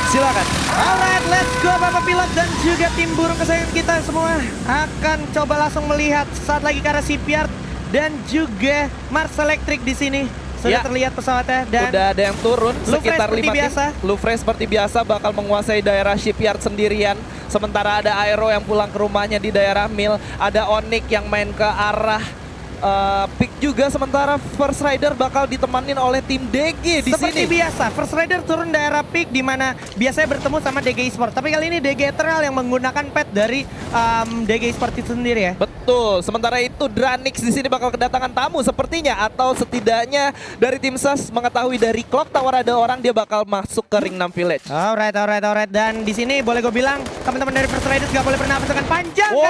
Silakan. Alright, let's go Bapak Pilot dan juga tim burung kesayangan kita semua akan coba langsung melihat saat lagi ke arah shipyard dan juga Mars Electric di sini. Sudah terlihat pesawatnya dan udah ada yang turun sekitar 5 tim. biasa. Louvre seperti biasa bakal menguasai daerah shipyard sendirian. Sementara ada Aero yang pulang ke rumahnya di daerah Mill. Ada Onyx yang main ke arah pick juga, sementara First Rider bakal ditemanin oleh tim DG di Seperti sini. biasa, First Rider turun daerah pick di mana biasanya bertemu sama DG Esports. Tapi kali ini DG Eternal yang menggunakan pet dari DG Esports itu sendiri ya. Betul, sementara itu Dranix di sini bakal kedatangan tamu sepertinya, atau setidaknya dari tim SAS mengetahui dari Clock Tower ada orang, dia bakal masuk ke Ring 6 Village. Alright. Dan di sini boleh gue bilang teman-teman dari First Rider gak boleh bernapas dengan panjang. Wow.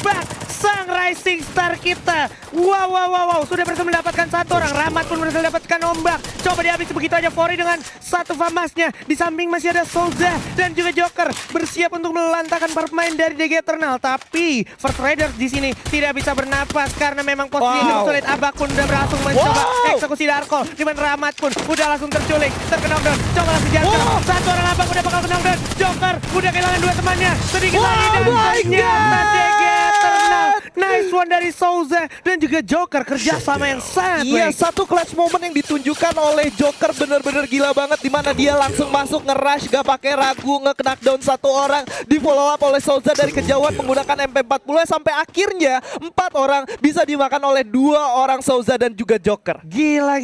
Karena sang Rising Star kita. Wow. Sudah berhasil mendapatkan satu orang. Rahmat pun berhasil mendapatkan ombak. Coba dihabisi begitu aja Fori dengan satu famasnya. Di samping masih ada Souza dan juga Joker bersiap untuk melantahkan para pemain dari DG Eternal. Tapi First Riders di sini tidak bisa bernapas karena memang posisinya cukup sulit. Abak pun udah berlangsung mencoba eksekusi Darkol. Dimana Rahmat pun udah langsung terculik, terkena-down. Coba langsung jatuh. Satu orang Abak udah bakal kena-down. Joker udah kehilangan dua temannya. Sedikit lagi dan ternyata DG Eternal. Nice one dari Souza dan juga Joker, kerjasama yang sangat Iya, baik. satu clutch moment yang ditunjukkan oleh Joker bener-bener gila banget, dimana dia langsung masuk nge-rush gak pakai ragu, nge-knockdown satu orang, di follow up oleh Souza dari kejauhan menggunakan MP40 sampai akhirnya 4 orang bisa dimakan oleh 2 orang Souza dan juga Joker. Gila.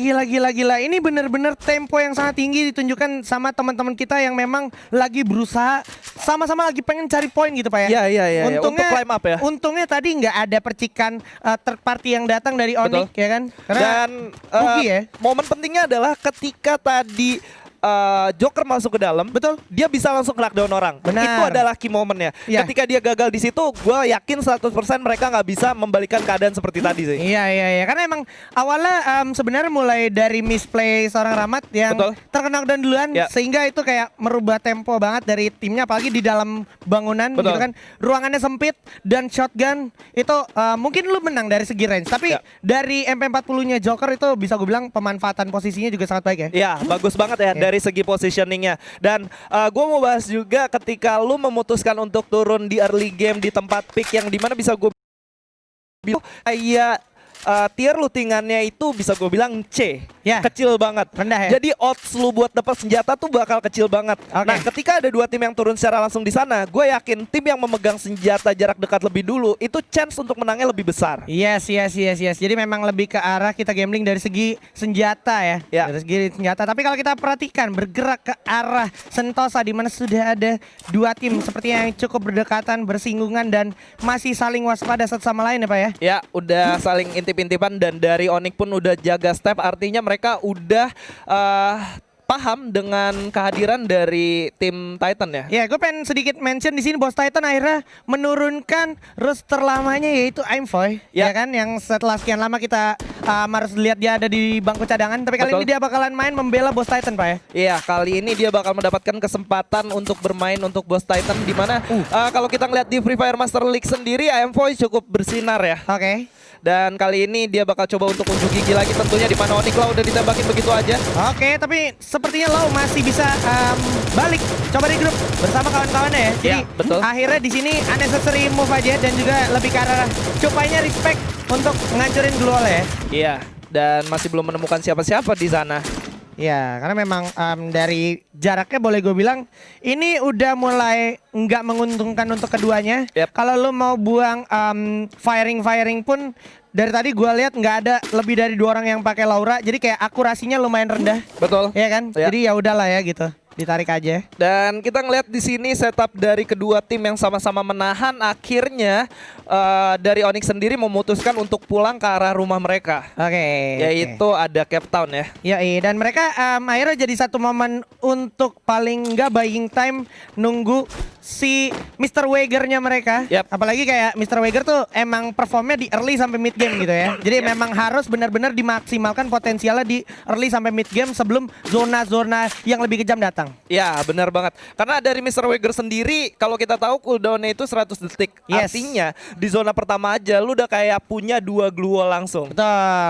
Ini bener-bener tempo yang sangat tinggi ditunjukkan sama teman-teman kita yang memang lagi berusaha sama-sama lagi pengen cari poin gitu Pak ya. Iya. Untuk climb up ya. Untungnya tadi nggak ada percikan third party yang datang dari Onyx ya kan. Dan rugi ya. momen pentingnya adalah ketika tadi Joker masuk ke dalam, betul, dia bisa langsung knockdown orang. Benar. Itu adalah key momennya. Iya. Ketika dia gagal di situ, gue yakin 100% mereka nggak bisa membalikan keadaan seperti tadi sih. Iya. Karena emang awalnya sebenarnya mulai dari misplay seorang Rahmat yang terkena knockdown duluan, sehingga itu kayak merubah tempo banget dari timnya, apalagi di dalam bangunan gitu kan. Ruangannya sempit dan shotgun itu mungkin lu menang dari segi range, tapi dari MP40-nya Joker itu bisa gue bilang pemanfaatan posisinya juga sangat baik ya. Iya, bagus banget ya dari segi positioningnya. Dan gue mau bahas juga ketika lu memutuskan untuk turun di early game di tempat pick yang dimana bisa gue bilang kayak tier lootingannya itu bisa gue bilang C, kecil banget, rendah ya. Jadi odds lu buat dapat senjata tuh bakal kecil banget. Nah, ketika ada 2 tim yang turun secara langsung di sana, gue yakin tim yang memegang senjata jarak dekat lebih dulu itu chance untuk menangnya lebih besar. Yes. Jadi memang lebih ke arah kita gambling dari segi senjata ya. Dari segi senjata. Tapi kalau kita perhatikan bergerak ke arah Sentosa di mana sudah ada 2 tim seperti yang cukup berdekatan, bersinggungan dan masih saling waspada satu sama lain ya Pak ya. Ya, udah saling intip-intipan dan dari Onyx pun udah jaga step, artinya mereka udah paham dengan kehadiran dari tim Titan ya. Ya, gue pengen sedikit mention di sini Bos Titan akhirnya menurunkan roster lamanya yaitu Aimfoy, ya kan, yang setelah sekian lama kita harus lihat dia ada di bangku cadangan, tapi kali ini dia bakalan main membela Bos Titan Pak ya. Iya, kali ini dia bakal mendapatkan kesempatan untuk bermain untuk Bos Titan, di mana kalau kita ngeliat di Free Fire Master League sendiri Aimfoy cukup bersinar ya. Dan kali ini dia bakal coba untuk unjuk gigi lagi tentunya, di mana Onyx Law udah ditembakin begitu aja. Tapi sepertinya Law masih bisa balik coba di grup bersama kawan-kawannya ya. Jadi akhirnya di sini unnecessary move aja dan juga lebih ke arah cupainya respect untuk ngancurin Global ya. Iya, dan masih belum menemukan siapa-siapa di sana. Ya, karena memang dari jaraknya boleh gue bilang ini udah mulai nggak menguntungkan untuk keduanya. Kalau lu mau buang firing pun dari tadi gue lihat nggak ada lebih dari 2 orang yang pakai Laura, jadi kayak akurasinya lumayan rendah. Betul. Iya kan? Jadi ya udahlah ya gitu. Ditarik aja. Dan kita ngeliat di sini setup dari kedua tim yang sama-sama menahan, akhirnya dari Onyx sendiri memutuskan untuk pulang ke arah rumah mereka. Yaitu ada Cape Town ya. Dan mereka akhirnya jadi satu momen untuk paling nggak buying time nunggu si Mr. Wager-nya mereka. Apalagi kayak Mr. Wager tuh emang performnya di early sampai mid game gitu ya. Jadi memang harus benar-benar dimaksimalkan potensialnya di early sampai mid game sebelum zona-zona yang lebih kejam datang. Ya, benar banget. Karena dari Mr. Wager sendiri, kalau kita tahu cooldown-nya itu 100 detik. Artinya di zona pertama aja lu udah kayak punya 2 glue wall langsung.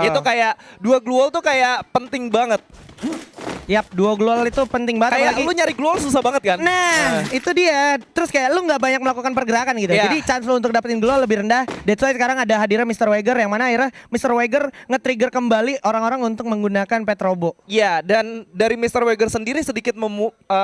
Itu kayak 2 glue wall tuh kayak penting banget. Yap, duo global itu penting banget. Kayak apalagi lu nyari global susah banget kan? Nah, itu dia. Terus kayak lu nggak banyak melakukan pergerakan gitu. Iya. Jadi chance lu untuk dapetin global lebih rendah. That's why sekarang ada hadirnya Mr. Wager yang mana akhirnya Mr. Wager nge-trigger kembali orang-orang untuk menggunakan Petrobo. Ya, dan dari Mr. Wager sendiri sedikit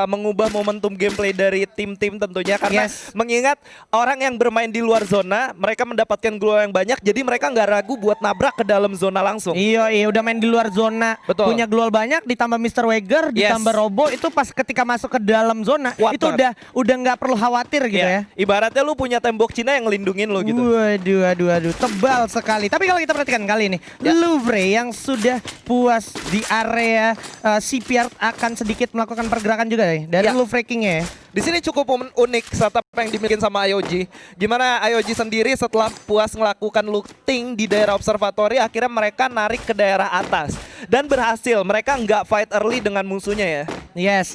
mengubah momentum gameplay dari tim-tim tentunya karena Yes. mengingat orang yang bermain di luar zona, mereka mendapatkan global yang banyak, jadi mereka nggak ragu buat nabrak ke dalam zona langsung. Iya, udah main di luar zona, Betul. punya global banyak, ditambah Mr. Wager, Yes. ditambah Robo, itu pas ketika masuk ke dalam zona, Kuat itu banget. udah nggak perlu khawatir gitu ya. Ibaratnya lu punya tembok Cina yang ngelindungin lu gitu. Waduh, tebal sekali. Tapi kalau kita perhatikan kali ini, Ya. Louvre yang sudah puas di area CPR akan sedikit melakukan pergerakan juga nih dari Ya. Louvre King-nya ya. Di sini cukup unik setup yang dimiliki sama IOG. Gimana IOG sendiri setelah puas melakukan looting di daerah observatory, akhirnya mereka narik ke daerah atas dan berhasil. Mereka nggak fight early dengan musuhnya ya. Yes.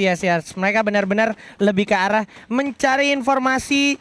Mereka benar-benar lebih ke arah mencari informasi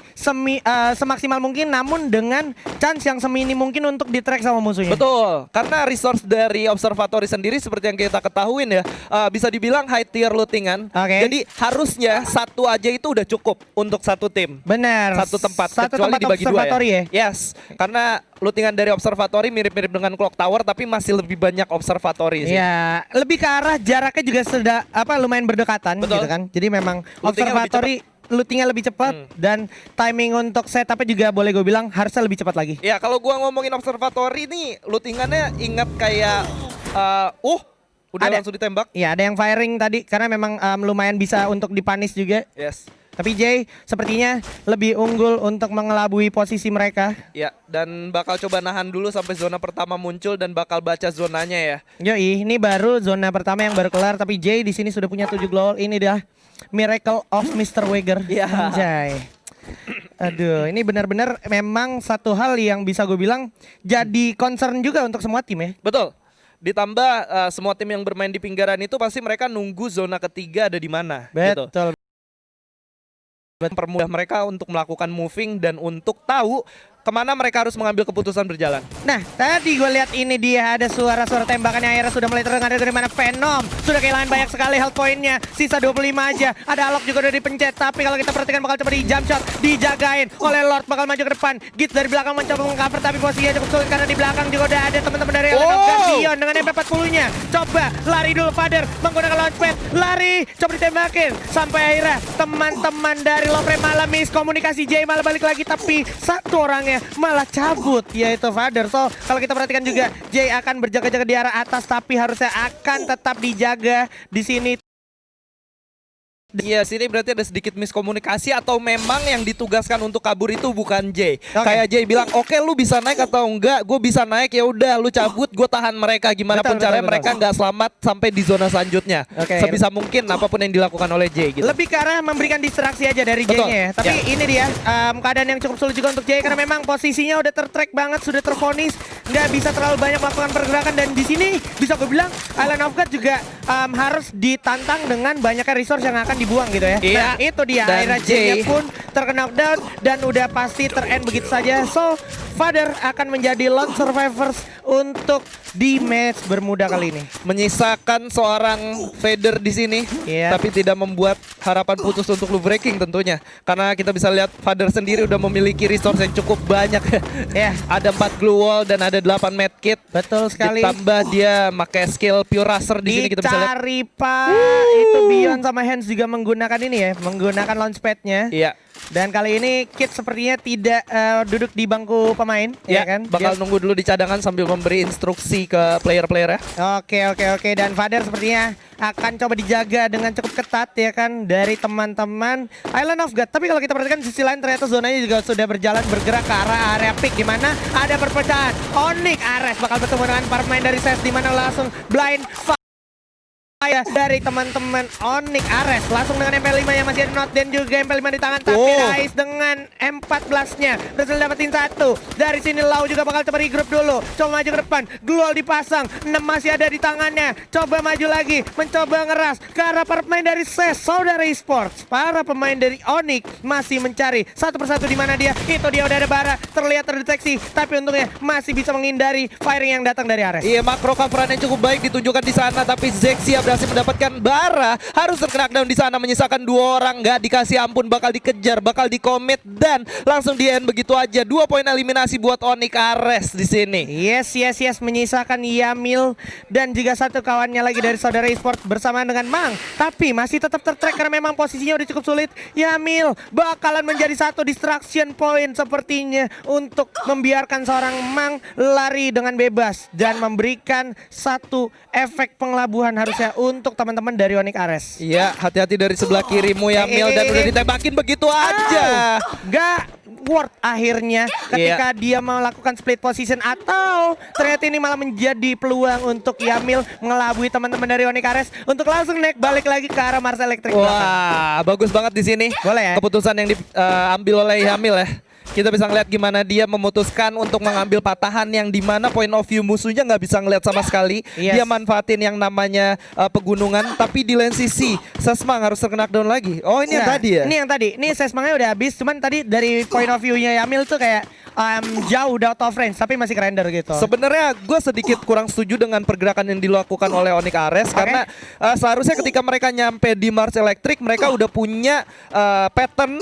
semaksimal mungkin, namun dengan chance yang semini mungkin untuk di-track sama musuhnya. Betul, karena resource dari observatory sendiri seperti yang kita ketahuin ya, bisa dibilang high tier lootingan. Oke. Jadi harusnya satu aja itu udah cukup untuk satu tim. Benar. Satu tempat, Satu kecuali tempat dibagi dua observatory ya. Yes, karena lootingan dari observatory mirip-mirip dengan clock tower tapi masih lebih banyak observatory sih. Ya, lebih ke arah jaraknya juga sudah lumayan berdekatan Betul. gitu kan. Jadi memang Lootingnya observatory lootingnya lebih cepat dan timing untuk setupnya juga boleh gue bilang harusnya lebih cepat lagi. Ya, kalau gua ngomongin observatory nih, lootingannya ingat kayak udah Ada. langsung ditembak. Ya, ada yang firing tadi karena memang lumayan bisa untuk dipanis juga. Yes. Tapi Jay sepertinya lebih unggul untuk mengelabui posisi mereka. Ya, dan bakal coba nahan dulu sampai zona pertama muncul dan bakal baca zonanya ya. Yoi, ini baru zona pertama yang baru kelar, tapi Jay di sini sudah punya 7 global. Ini dah miracle of Mr. Wager. Ya. Anjay. Aduh, ini benar-benar memang satu hal yang bisa gue bilang jadi concern juga untuk semua tim ya. Betul. Ditambah semua tim yang bermain di pinggiran itu pasti mereka nunggu zona ketiga ada di mana gitu. Betul. Mempermudah mereka untuk melakukan moving dan untuk tahu kemana mereka harus mengambil keputusan berjalan. Nah, tadi gue lihat ini dia ada suara-suara tembakan yang akhirnya sudah mulai terdengar dari mana Venom. Sudah kehilangan banyak sekali health point-nya. Sisa 25 aja. Ada Alok juga udah dipencet. Tapi kalau kita perhatikan bakal coba di jump shot. Dijagain oleh Lord, bakal maju ke depan. Git dari belakang mencoba meng-cover tapi posisinya cukup sulit karena di belakang juga udah ada teman-teman dari Element of Guardian dengan MP40-nya. Coba lari dulu Father menggunakan launchpad. Lari, coba ditembakin. Sampai akhirnya teman-teman dari Louvre malah miskomunikasi. Jay malah balik lagi tapi satu orangnya malah cabut yaitu Father. So kalau kita perhatikan juga Jay akan berjaga-jaga di arah atas tapi harusnya akan tetap dijaga di sini. Iya, sini berarti ada sedikit miskomunikasi atau memang yang ditugaskan untuk kabur itu bukan Jay. Oke. Kayak Jay bilang, "Oke, lu bisa naik atau enggak? Gue bisa naik, ya udah lu cabut, gue tahan mereka gimana pun Betul, caranya betul. mereka nggak selamat sampai di zona selanjutnya." Oke. Sebisa mungkin apapun yang dilakukan oleh Jay gitu. Lebih ke arah memberikan distraksi aja dari Betul. Jay-nya ya. Tapi Ya. ini dia keadaan yang cukup sulit juga untuk Jay karena memang posisinya udah tertrack banget, sudah terfonis, nggak bisa terlalu banyak melakukan pergerakan dan di sini bisa gue bilang Island of God juga harus ditantang dengan banyaknya resource yang akan dibuang gitu ya. Iya. Nah, itu dia Dan akhirnya Jay Jay-nya pun terkena down dan udah pasti ter-end begitu saja. So, Father akan menjadi lone survivors untuk di match bermuda kali ini. Menyisakan seorang Vader di sini, Iya. tapi tidak membuat harapan putus untuk lu breaking tentunya. Karena kita bisa lihat Vader sendiri udah memiliki resource yang cukup banyak. Ya. Ada 4 glue wall dan ada 8 medkit. Betul sekali. Ditambah dia pakai skill Pure Racer di sini kita bisa lihat. Dicari Pak. Itu Beyond sama Hands juga menggunakan ini ya, menggunakan launchpad-nya. Iya. Dan kali ini Kit sepertinya tidak duduk di bangku pemain, ya kan? Bakal Dia- nunggu dulu di cadangan sambil memberi instruksi ke player-player ya. Oke. Dan Father sepertinya akan coba dijaga dengan cukup ketat ya kan dari teman-teman Island of God. Tapi kalau kita perhatikan di sisi lain ternyata zonanya juga sudah berjalan bergerak ke arah area pick di mana ada perpecahan. Onyx Ares bakal bertemu dengan para pemain dari SES di mana langsung blind dari teman-teman Onyx Ares langsung dengan MP5 yang masih ada not dan juga MP5 di tangan tapi Rais dengan M14-nya berhasil dapetin satu. Dari sini Lau juga bakal coba regroup dulu, coba maju ke depan, Glual dipasang, 6 masih ada di tangannya, coba maju lagi, mencoba ngeras ke arah para pemain dari SES Saudara Esports. Para pemain dari Onyx masih mencari satu persatu di mana dia. Itu dia udah ada bara, terlihat terdeteksi, tapi untungnya masih bisa menghindari firing yang datang dari Ares. Iya, makro coverannya cukup baik ditunjukkan di sana, tapi Zek siap berhasil mendapatkan bara, harus terkena down di sana, menyisakan 2 orang, nggak dikasih ampun, bakal dikejar, bakal dikomit dan langsung di end begitu aja. 2 poin eliminasi buat Onyx Ares di sini. Yes, menyisakan Yamil dan juga satu kawannya lagi dari saudara eSport bersamaan dengan Mang. Tapi masih tetap tertrack karena memang posisinya udah cukup sulit. Yamil bakalan menjadi satu distraction point sepertinya untuk membiarkan seorang Mang lari dengan bebas dan memberikan satu efek pengelabuhan harusnya untuk teman-teman dari Onyx Ares. Iya, hati-hati dari sebelah kirimu Yamil dan udah ditembakin begitu aja. Gak worth akhirnya ketika dia melakukan split position, atau ternyata ini malah menjadi peluang untuk Yamil mengelabui teman-teman dari Onyx Ares untuk langsung naik balik lagi ke arah Mars Electric. Wah, bagus banget di sini. Boleh ya? Keputusan yang diambil oleh Yamil ya. Kita bisa ngeliat gimana dia memutuskan untuk mengambil patahan yang dimana point of view musuhnya nggak bisa ngeliat sama sekali. Yes. Dia manfaatin yang namanya pegunungan, tapi di lain sisi Sesmang harus terkena down lagi. Oh ini yang tadi ya? Ini yang tadi. Ini Sesmangnya udah habis, cuman tadi dari point of view-nya Yamil tuh kayak jauh udah out of range, tapi masih kerender gitu. Sebenarnya gue sedikit kurang setuju dengan pergerakan yang dilakukan oleh Onyx Ares karena seharusnya ketika mereka nyampe di Mars Electric mereka udah punya pattern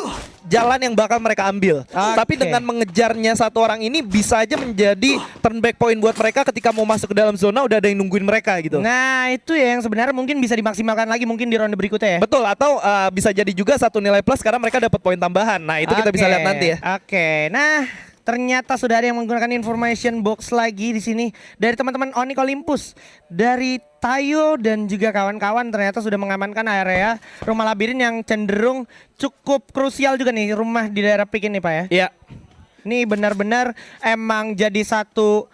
jalan yang bakal mereka ambil. Tapi dengan mengejarnya satu orang ini bisa aja menjadi turn back point buat mereka ketika mau masuk ke dalam zona udah ada yang nungguin mereka gitu. Nah itu ya yang sebenarnya mungkin bisa dimaksimalkan lagi mungkin di ronde berikutnya ya. Betul, atau bisa jadi juga satu nilai plus karena mereka dapat poin tambahan. Nah itu kita bisa lihat nanti ya. Oke, nah ternyata sudah ada yang menggunakan information box lagi di sini dari teman-teman Onyx Olympus, dari Tayo dan juga kawan-kawan ternyata sudah mengamankan area rumah labirin yang cenderung cukup krusial juga nih, rumah di daerah Pik ini Pak ya. Iya. Ini benar-benar emang jadi satu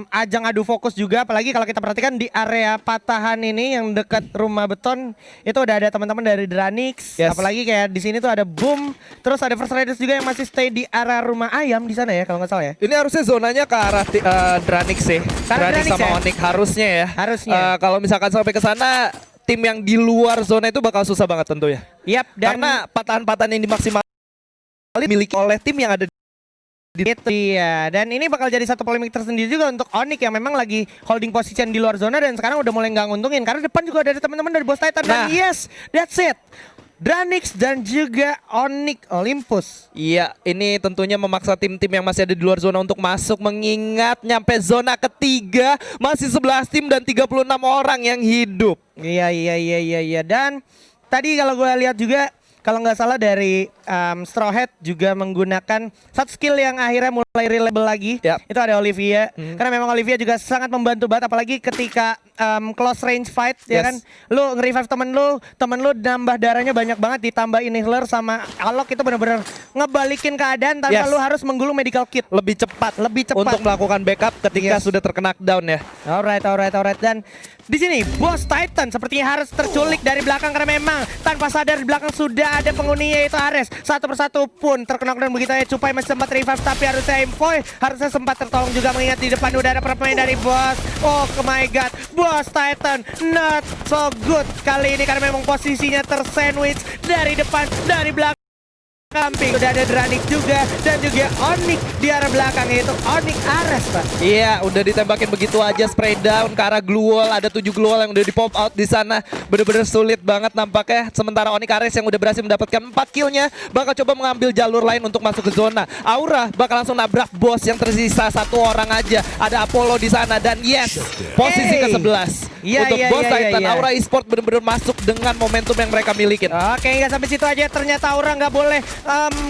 ajang adu fokus juga, apalagi kalau kita perhatikan di area patahan ini yang dekat rumah beton itu udah ada teman-teman dari Dranix. Yes. Apalagi kayak di sini tuh ada Boom, terus ada First Riders juga yang masih stay di area rumah ayam di sana ya kalau nggak salah ya. Ini harusnya zonanya ke arah Dranix sih. Dranix sama ya? Onyx harusnya ya. Harusnya. Kalau misalkan sampai ke sana tim yang di luar zona itu bakal susah banget tentunya. Yap, dan Karena patahan-patahan yang dimaksimalkan dimiliki oleh tim yang ada itu ya, dan ini bakal jadi satu polemik tersendiri juga untuk Onyx yang memang lagi holding position di luar zona dan sekarang udah mulai nggak nguntungin karena depan juga ada teman-teman dari Boss Titan. Dan yes, that's it. Dranix dan juga Onyx Olympus. Iya, ini tentunya memaksa tim-tim yang masih ada di luar zona untuk masuk, mengingat nyampe zona ketiga masih 11 tim dan 36 orang yang hidup. Iya. Dan tadi kalau gue lihat juga kalau nggak salah dari Straw Hat juga menggunakan satu skill yang akhirnya mulai reliable lagi. Yep. Itu ada Olivia. Karena memang Olivia juga sangat membantu banget, apalagi ketika close range fight ya kan. Lu nge-revive temen lu nambah darahnya banyak banget, ditambah inhaler sama Alok, itu benar-benar ngebalikin keadaan tanpa lu harus menggulung medical kit. Lebih cepat untuk melakukan backup ketika sudah terkena down ya. Alright. Dan di sini Boss Titan sepertinya harus terculik dari belakang karena memang tanpa sadar di belakang sudah ada penghuninya yaitu Ares. Satu persatu pun terkena dan begitu ya, Cupai masih sempat revive tapi harusnya Empoy harusnya sempat tertolong juga, mengingat di depan udah ada pemain dari Boss. Oh my god, Boss Titan not so good kali ini karena memang posisinya tersandwich dari depan, dari belakang. Samping udah ada Dranix juga dan juga Onyx di arah belakang yaitu Onyx Ares Pak. Iya, udah ditembakin begitu aja, spray down ke arah glue wall. Ada 7 glue wall yang udah di pop out di sana. Bener-bener sulit banget nampaknya. Sementara Onyx Ares yang udah berhasil mendapatkan 4 killnya bakal coba mengambil jalur lain untuk masuk ke zona. Aura bakal langsung nabrak Boss yang tersisa 1 orang aja. Ada Apollo di sana dan yes, posisi ke-11 untuk Boss Titan. Aura Esport bener-bener masuk dengan momentum yang mereka milikin. Oke, nggak sampai situ aja, ternyata Aura nggak boleh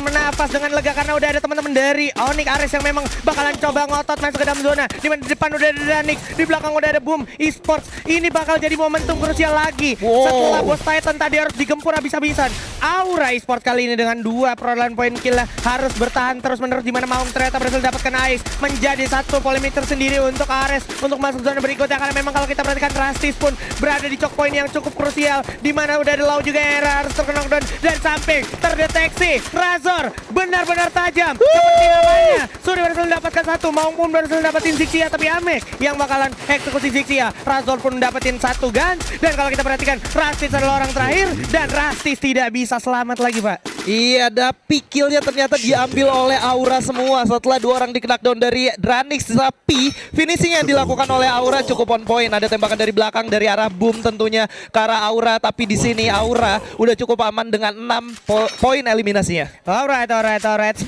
menafas dengan lega karena udah ada teman-teman dari Onyx Ares yang memang bakalan coba ngotot masuk ke dalam zona. Di depan udah ada Dranix, di belakang udah ada Boom Esports. Ini bakal jadi momentum krusial lagi. Setelah Boss Titan tadi harus digempur habis-habisan, Aura Esports kali ini dengan 2 perolehan poin kill harus bertahan terus-menerus, di mana Maung ternyata berhasil dapatkan Ais, menjadi satu polemik tersendiri untuk Ares untuk masuk zona berikutnya karena memang kalau kita perhatikan Rastis pun berada di choke point yang cukup krusial, di mana udah ada Lau juga yang harus terkena down dan samping terdeteksi. Razor benar-benar tajam seperti namanya. Sudah berhasil mendapatkan 1, Maung pun berhasil dapetin Zixia, tapi Amek yang bakalan eksekusi Zixia. Razor pun dapetin 1 gun, dan kalau kita perhatikan Rastis adalah orang terakhir dan Rastis tidak bisa selamat lagi Pak. Iya, tapi killnya ternyata diambil oleh Aura semua setelah 2 orang di knockdown dari Dranix. Tapi finishing yang dilakukan oleh Aura cukup on point. Ada tembakan dari belakang dari arah Boom tentunya ke arah Aura. Tapi di sini Aura udah cukup aman dengan 6 poin eliminasinya. Alright. 10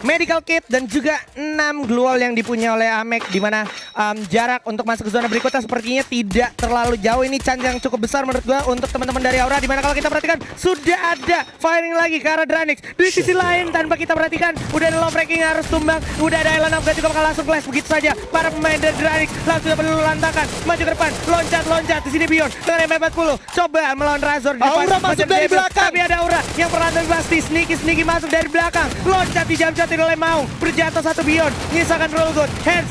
medical kit dan juga 6 glue wall yang dipunya oleh Amek, di mana jarak untuk masuk ke zona berikutnya sepertinya tidak terlalu jauh. Ini chance yang cukup besar menurut gua untuk teman-teman dari Aura, di mana kalau kita perhatikan sudah ada firing lagi ke arah Dranix. Di sisi lain tanpa kita perhatikan udah ada low breaking harus tumbang, udah ada Island of God juga bakal langsung flash begitu saja. Para pemain dari Dranix langsung perlu lantakan maju ke depan, loncat di sini Beyond dengan MP40 coba melawan Razor di depan. Aura masuk dari belakang. Tapi ada Aura yang perlahan pasti sneaky masuk dari belakang, loncat di jam tidak oleh mau berjatuh satu Beyond, nyisakan roll good hands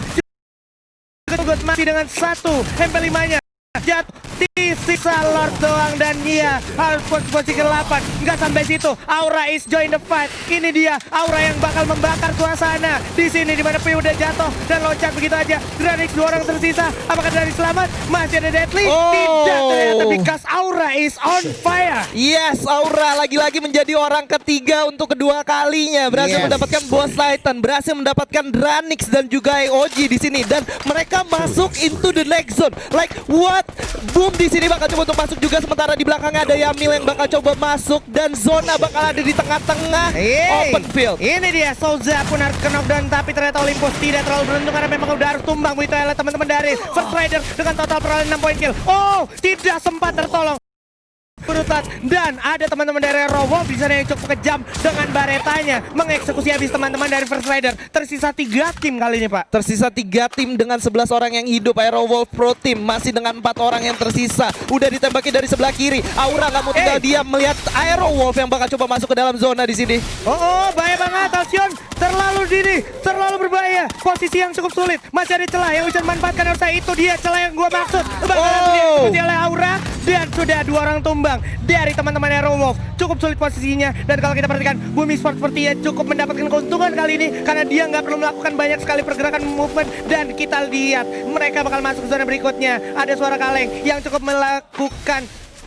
good mati dengan 1 MP5-nya jatuh di sisa Lord doang, dan dia harus posisi ke-8. Nggak sampai situ, Aura is join the fight. Ini dia Aura yang bakal membakar suasana di sini, di mana P udah jatuh dan loncat begitu aja. Dranix 2 orang tersisa. Apakah Dranix selamat? Masih ada Deadly? Tidak ternyata, because Aura is on fire. Yes, Aura lagi-lagi menjadi orang ketiga untuk kedua kalinya. Berhasil mendapatkan Boss Titan, berhasil mendapatkan Dranix dan juga EOG di sini, dan mereka masuk into the next zone. Like what? Boom di sini bakal coba untuk masuk juga, sementara di belakangnya ada Yamil yang bakal coba masuk, dan zona bakal ada di tengah-tengah open field. Ini dia Souza pun harus ke knockdown, tapi ternyata Olympus tidak terlalu beruntung karena memang udah harus tumbang begitu ya teman-teman dari First Rider dengan total perolehan 6 poin kill. Oh, tidak sempat tertolong berutat, dan ada teman-teman dari Robo di sana yang cukup kejam dengan baretanya mengeksekusi habis teman-teman dari First Rider. Tersisa 3 tim kali ini, Pak. Tersisa 3 tim dengan 11 orang yang hidup. Aerowolf Pro Team masih dengan 4 orang yang tersisa. Udah ditembaki dari sebelah kiri. Aura nggak mau tinggal diam melihat Aerowolf yang bakal coba masuk ke dalam zona di sini. Oh, bahaya banget Alcyon. Terlalu dini, terlalu berbahaya. Posisi yang cukup sulit. Masih ada celah yang bisa dimanfaatkan Ursa. Itu dia celah yang gua maksud. Bakalan diikuti oleh Aura, dan sudah 2 orang tumbang dari teman-teman Aerowolf. Cukup sulit posisinya, dan kalau kita perhatikan Bumi Sport sepertinya cukup mendapatkan keuntungan kali ini karena dia nggak perlu melakukan banyak sekali pergerakan movement, dan kita lihat mereka bakal masuk ke zona berikutnya. Ada suara kaleng yang cukup melakukan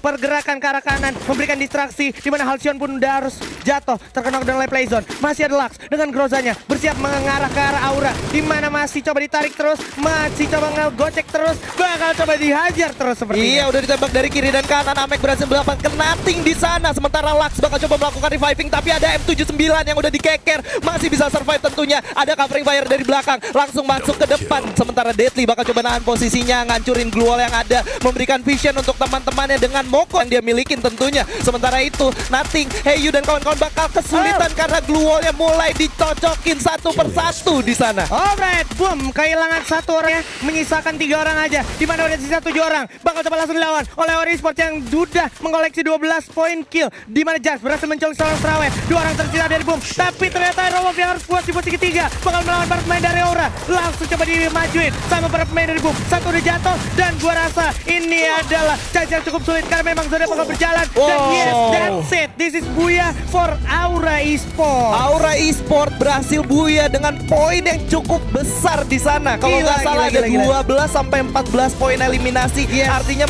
pergerakan ke arah kanan, memberikan distraksi, di mana Halcyon pun udah harus jatuh terkena dengan oleh Playzone. Masih ada Lux dengan Grozanya bersiap mengarah ke arah Aura, di mana masih coba ditarik terus, masih coba ngegocek terus, bakal coba dihajar terus sepertinya. Iya, udah ditembak dari kiri dan kanan. Amek berhasil mendapatkan nothing di sana, sementara Lux bakal coba melakukan reviving, tapi ada M79 yang udah dikeker, masih bisa survive tentunya. Ada covering fire dari belakang, langsung masuk ke depan, sementara Deadly bakal coba nahan posisinya, ngancurin glue wall yang ada, memberikan vision untuk teman-temannya dengan Moko yang dia milikin tentunya. Sementara itu Nothing, Heyu dan kawan-kawan bakal kesulitan karena glue wall-nya mulai dicocokin satu persatu di sana. Alright, boom, kehilangan 1 orang, menyisakan 3 orang aja, di mana udah sisa 7 orang. Bakal coba langsung dilawan oleh Ori Sport yang sudah mengoleksi 12 poin kill, di mana Jazz berhasil mencolok seorang Strawet. 2 orang tersisa dari Boom, tapi ternyata Robot yang harus puas di posisi ketiga bakal melawan para pemain dari Aura. Langsung coba dimajuin sama para pemain dari Boom. 1 udah jatuh, dan gua rasa ini adalah chance yang cukup sulit karena memang zona bakal berjalan. Dan yes, that's it. This is Booyah for Aura Esports. Aura Esports berhasil Booyah dengan poin yang cukup besar di sana. Kalau nggak salah ada 12 sampai 14 poin eliminasi. Artinya